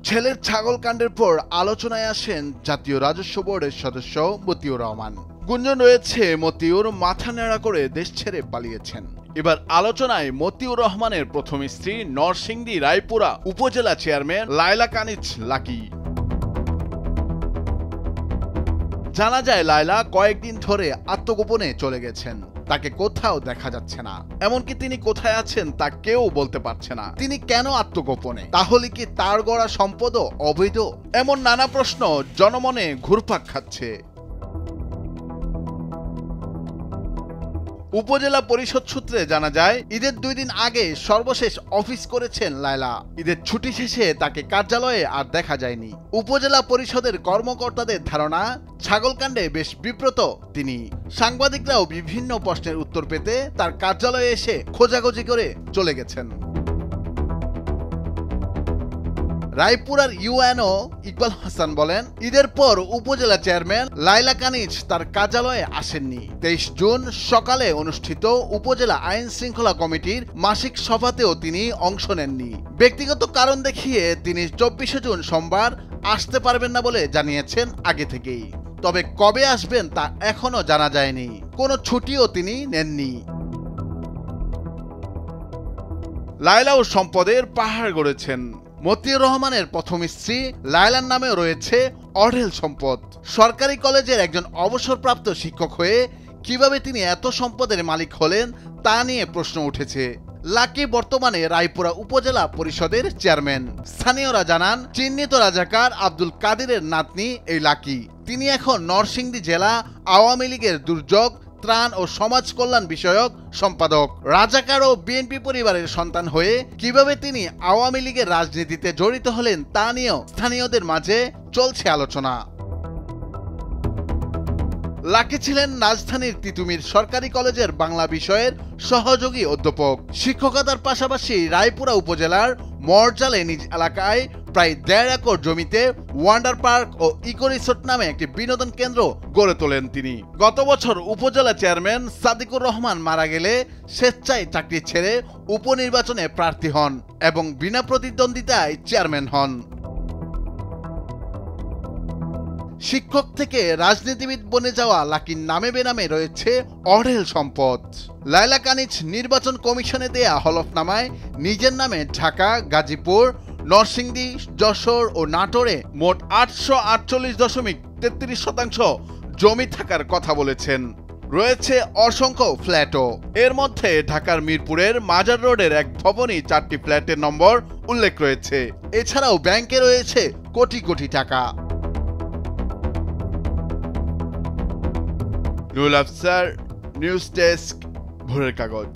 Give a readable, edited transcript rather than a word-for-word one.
ছেলের ছাগল কাণ্ডের পর আলোচনায় আসেন জাতীয় রাজস্ব বোর্ডের সদস্য মতিউর রহমান। গুঞ্জন রয়েছে মতিউর মাথা নেড়া করে দেশ ছেড়ে পালিয়েছেন। এবার আলোচনায় মতিউর রহমানের প্রথম স্ত্রী নরসিংদী রায়পুরা উপজেলা চেয়ারম্যান লায়লা কানিজ লাকি। জানা যায় লায়লা কয়েকদিন ধরে আত্মগোপনে চলে গেছেন। তাকে কোথাও দেখা যাচ্ছে না, এমনকি তিনি কোথায় আছেন তা কেউ বলতে পারছে না। তিনি কেন আত্মগোপনে? তাহলে কি তার গড়া সম্পদও অবৈধ? এমন নানা প্রশ্ন জনমনে ঘুরপাক খাচ্ছে। উপজেলা পরিষদ সূত্রে জানা যায়, ঈদের 2 দিন আগে সর্বশেষ অফিস করেছেন লায়লা। ঈদের ছুটি শেষে তাকে কার্যালয়ে আর দেখা যায়নি। উপজেলা পরিষদের কর্মকর্তাদের ধারণা, ছাগলকাণ্ডে বেশ বিব্রত তিনি। সাংবাদিকরাও বিভিন্ন প্রশ্নের উত্তর পেতে তার কার্যালয়ে এসে খোঁজাখুঁজি করে চলে গেছেন। রায়পুরার ইউএনও ইকবাল হাসান বলেন, ঈদের পর উপজেলা চেয়ারম্যান লায়লা কানিজ তার কার্যালয়ে আসেননি। 23 জুন সকালে অনুষ্ঠিত উপজেলা আইন শৃঙ্খলা কমিটির মাসিক সভাতেও তিনি অংশ নেননি। ব্যক্তিগত কারণ দেখিয়ে তিনি 24 জুন সোমবার আসতে পারবেন না বলে জানিয়েছেন আগে থেকেই। তবে কবে আসবেন তা এখনো জানা যায়নি। কোনো ছুটিও তিনি নেননি। লায়লাও সম্পদের পাহাড় গড়েছেন। মতিউর রহমানের প্রথম স্ত্রী লায়লার নামেও রয়েছে অঢেল সম্পদ। সরকারি কলেজের একজন অবসরপ্রাপ্ত শিক্ষক হয়ে কিভাবে তিনি এত সম্পদের মালিক হলেন তা নিয়ে প্রশ্ন উঠেছে। লাকি বর্তমানে রায়পুরা উপজেলা পরিষদের চেয়ারম্যান। স্থানীয়রা জানান, চিহ্নিত রাজাকার আব্দুল কাদিরের নাতনি এই লাকি। তিনি এখন নরসিংদী জেলা আওয়ামী লীগের দুর্যোগ, ত্রাণ ও সমাজ কল্যাণ বিষয়ক সম্পাদক। রাজাকার ও বিএনপি পরিবারের সন্তান হয়ে কিভাবে তিনি আওয়ামী লীগের রাজনীতিতে জড়িত হলেন তা নিয়েও স্থানীয়দের মাঝে চলছে আলোচনা। লাকি ছিলেন রাজধানীর তিতুমির সরকারি কলেজের বাংলা বিষয়ের সহযোগী অধ্যাপক। শিক্ষকতার পাশাপাশি রায়পুরা উপজেলার মরজালে নিজ এলাকায় প্রায় 1.5 একর জমিতে ওয়ান্ডার পার্ক ও ইকো রিসোর্ট নামে একটি বিনোদন কেন্দ্র গড়ে তোলেন তিনি। গত বছর উপজেলা চেয়ারম্যান সাদিকুর রহমান মারা গেলে স্বেচ্ছায় চাকরি ছেড়ে উপনির্বাচনে প্রার্থী হন এবং বিনা প্রতিদ্বন্দ্বিতায় চেয়ারম্যান হন। শিক্ষক থেকে রাজনীতিবিদ বনে যাওয়া লাকির নামে বেনামে রয়েছে অঢেল সম্পদ। লায়লা কানিজ নির্বাচন কমিশনে দেয়া হলফনামায় নিজের নামে ঢাকা, গাজীপুর, নরসিংদী, যশোর ও নাটোরে মোট 848.33% জমি থাকার কথা বলেছেন। রয়েছে অসংখ্য ফ্ল্যাটও। এর মধ্যে ঢাকার মিরপুরের মাজার রোডের এক ভবনই 4টি ফ্ল্যাটের নম্বর উল্লেখ রয়েছে। এছাড়াও ব্যাংকে রয়েছে কোটি কোটি টাকা। নুরুল আফসার, নিউজ ডেস্ক, ভোরের কাগজ।